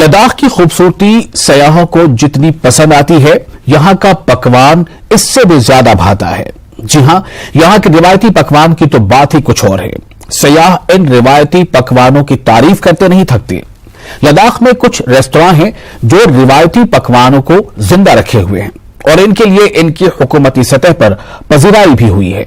लद्दाख की खूबसूरती सयाहों को जितनी पसंद आती है, यहां का पकवान इससे भी ज्यादा भाता है। जी हां, यहां के रिवायती पकवान की तो बात ही कुछ और है। सयाह इन रिवायती पकवानों की तारीफ करते नहीं थकते। लद्दाख में कुछ रेस्तरां हैं जो रिवायती पकवानों को जिंदा रखे हुए हैं और इनके लिए इनकी हुकूमती सतह पर पजीराई भी हुई है।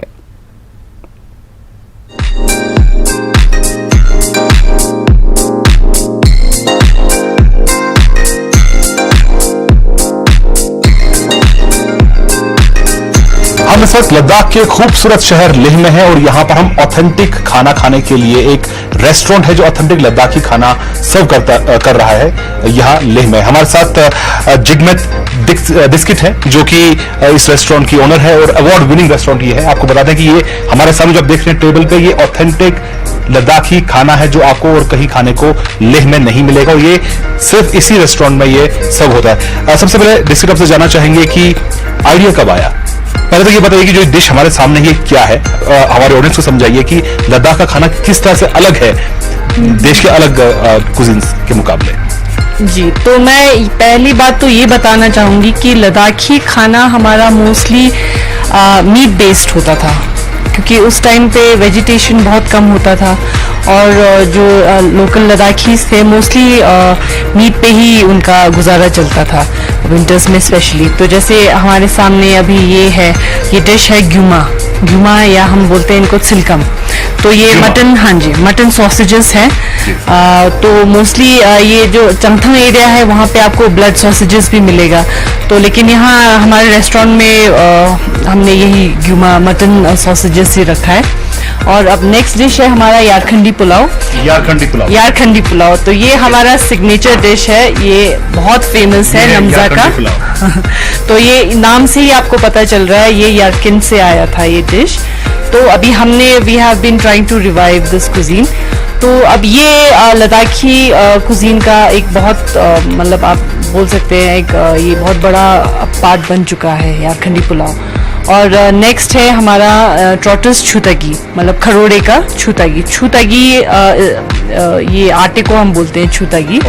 हम इस वक्त लद्दाख के खूबसूरत शहर लेह में हैं और यहाँ पर हम ऑथेंटिक खाना खाने के लिए एक रेस्टोरेंट है जो ऑथेंटिक लद्दाखी खाना सर्व कर रहा है यहाँ लेह में। हमारे साथ जिगमेत डिस्किट है जो कि इस रेस्टोरेंट की ओनर है और अवार्ड विनिंग रेस्टोरेंट ये है। आपको बता दें कि ये हमारे सामने जो आप देख रहे हैं टेबल पे, ये ऑथेंटिक लद्दाखी खाना है जो आपको और कहीं खाने को लेह में नहीं मिलेगा और ये सिर्फ इसी रेस्टोरेंट में ये सर्व होता है। सबसे पहले डिस्किट आपसे जानना चाहेंगे कि आइडिया कब आया? पहले तो ये बताइए कि जो डिश हमारे सामने ये क्या है, हमारे ऑडियंस को समझाइए कि लद्दाख का खाना किस तरह से अलग है देश के अलग कुजिन्स के मुकाबले। जी, तो मैं पहली बात तो ये बताना चाहूँगी कि लद्दाखी खाना हमारा मोस्टली मीट बेस्ड होता था, क्योंकि उस टाइम पे वेजिटेशन बहुत कम होता था और जो लोकल लद्दाखीज थे मोस्टली मीट पे ही उनका गुजारा चलता था विंटर्स में स्पेशली। तो जैसे हमारे सामने अभी ये डिश है ग्यूमा या हम बोलते हैं इनको सिलकम। तो ये मटन, हाँ जी, मटन सॉसेजेस हैं। तो मोस्टली ये जो चंगथंग एरिया है वहाँ पे आपको ब्लड सॉसेजेस भी मिलेगा। तो लेकिन यहाँ हमारे रेस्टोरेंट में हमने यही ग्यूमा मटन सॉसेजेस ही रखा है। और अब नेक्स्ट डिश है हमारा यारखंडी पुलाव। तो ये हमारा सिग्नेचर डिश है, ये बहुत फेमस है नमजा का। तो ये नाम से ही आपको पता चल रहा है ये यारखंड से आया था ये डिश। तो अभी we have been trying to revive this cuisine. तो अब ये लद्दाखी कुजीन का एक बहुत मतलब आप बोल सकते हैं एक ये बहुत बड़ा पार्ट बन चुका है यारखंडी पुलाव। और नेक्स्ट है हमारा ट्रॉटस छूतगी, मतलब खरोड़े का छूतगी ये आटे को हम बोलते हैं छूतगी।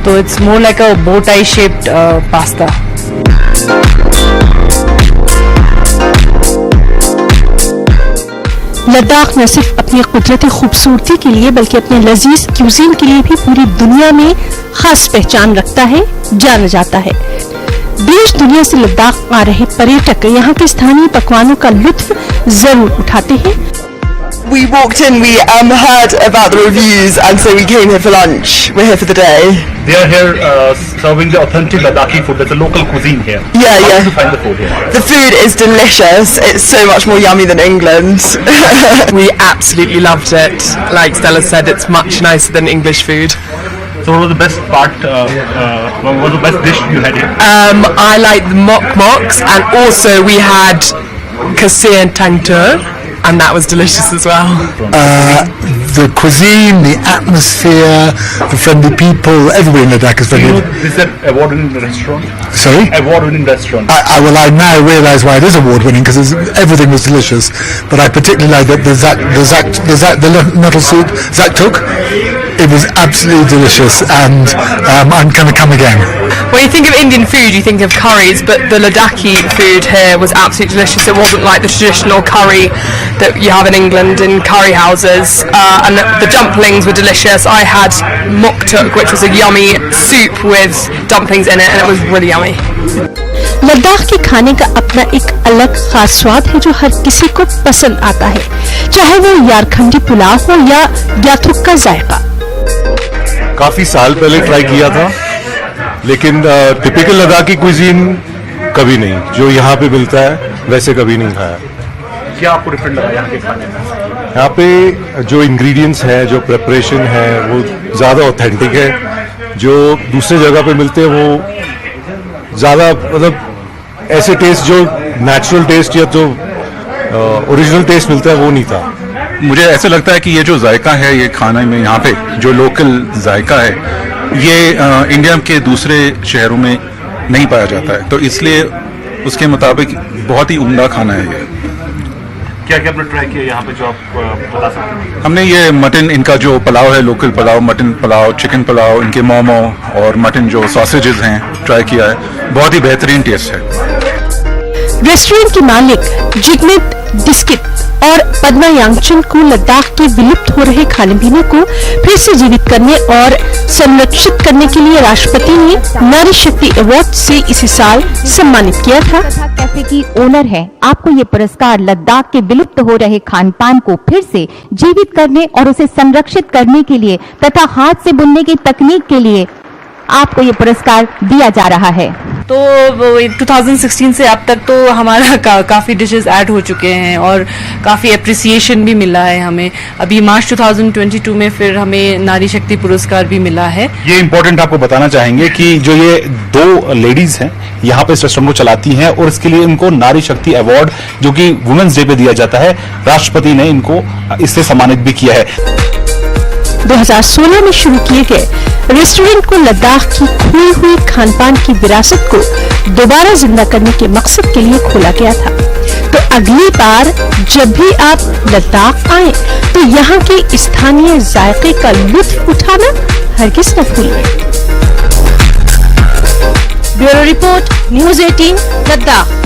तो इट्स मोर लाइक अ बो टाई शेप्ड पास्ता। लद्दाख न सिर्फ अपनी कुदरती खूबसूरती के लिए बल्कि अपने लजीज क्यूजीन के लिए भी पूरी दुनिया में खास पहचान रखता है, जाना जाता है। देश दुनिया से लद्दाख आ रहे पर्यटक यहाँ के स्थानीय पकवानों का लुत्फ जरूर उठाते हैं। We walked in, we heard about the reviews and so we came here for lunch. We're here for the day. They are here serving the authentic Ladakhi food. There's a local cuisine here. Yeah. How did you find the food here? The food is delicious. It's so much more yummy than England. We absolutely loved it. Like Stella said, it's much nicer than English food. So what was the best part, what was the best dish you had here? I like the moks and also we had kasir and tangtur and that was delicious as well. The cuisine, the atmosphere, the friendly people, everybody in Ladakh is friendly. You know, this is an award-winning restaurant. Sorry? Award-winning restaurant. I now realise why it is award-winning because everything was delicious. But I particularly like the nettle soup, zak tuk. It was absolutely delicious, and I'm going to come again. When you think of Indian food, you think of curries, but the Ladakhi food here was absolutely delicious. It wasn't like the traditional curry that you have in England in curry houses, and the dumplings were delicious. I had mok tuk, which was a yummy soup with dumplings in it, and it was really yummy. Ladakh के खाने का अपना एक अलग खास स्वाद है जो हर किसी को पसंद आता है, चाहे वो यारखंडी पुलाव हो या ग्याथुक का जायका। काफी साल पहले ट्राई किया था, लेकिन टिपिकल लद्दाखी कुजीन कभी नहीं, जो यहाँ पे मिलता है वैसे कभी नहीं खाया। क्या आपको डिफरेंट लगा यहाँ के खाने में? यहाँ पे जो इंग्रेडिएंट्स है, जो प्रिपरेशन है, वो ज़्यादा ऑथेंटिक है। जो दूसरे जगह पे मिलते हैं वो ज़्यादा मतलब ऐसे टेस्ट जो नेचुरल टेस्ट या जो ओरिजिनल टेस्ट मिलता है वो नहीं था। मुझे ऐसा लगता है कि ये जो जायका है ये खाने में यहाँ पे जो लोकल जायका है ये इंडिया के दूसरे शहरों में नहीं पाया जाता है, तो इसलिए उसके मुताबिक बहुत ही उम्दा खाना है ये। क्या क्या आपने ट्राई किया यहाँ पे जो आप बता सकते हैं? हमने ये मटन, इनका जो पुलाव है, local pulao, mutton pulao, chicken pulao, इनके मोमो और मटन जो सॉसेजेस हैं ट्राई किया है। बहुत ही बेहतरीन टेस्ट है। रेस्टोरेंट के मालिक जिगमित डिस्किट और पद्मा यांगचन को लद्दाख के विलुप्त हो रहे खाने पीने को फिर से जीवित करने और संरक्षित करने के लिए राष्ट्रपति ने नारी शक्ति अवार्ड से इसी साल सम्मानित किया था। कैफे की ओनर है। आपको ये पुरस्कार लद्दाख के विलुप्त हो रहे खान पान को फिर से जीवित करने और उसे संरक्षित करने के लिए तथा हाथ से बुनने की तकनीक के लिए आपको ये पुरस्कार दिया जा रहा है। तो 2016 से अब तक तो हमारा काफ़ी डिशेस ऐड हो चुके हैं और काफ़ी अप्रिसिएशन भी मिला है हमें। अभी मार्च 2022 में फिर हमें नारी शक्ति पुरस्कार भी मिला है। ये इम्पोर्टेंट आपको बताना चाहेंगे कि जो ये 2 लेडीज हैं यहाँ पे इस रेस्टोरेंट को चलाती हैं और इसके लिए इनको नारी शक्ति अवार्ड जो कि वुमेन्स डे पे दिया जाता है, राष्ट्रपति ने इनको इससे सम्मानित भी किया है। 2016 में शुरू किए गए रेस्टोरेंट को लद्दाख की खोई हुई खानपान की विरासत को दोबारा जिंदा करने के मकसद के लिए खोला गया था। तो अगली बार जब भी आप लद्दाख आए तो यहाँ के स्थानीय जायके का लुत्फ उठाना हरगिज न भूलिए। Bureau report, news 18 Ladakh.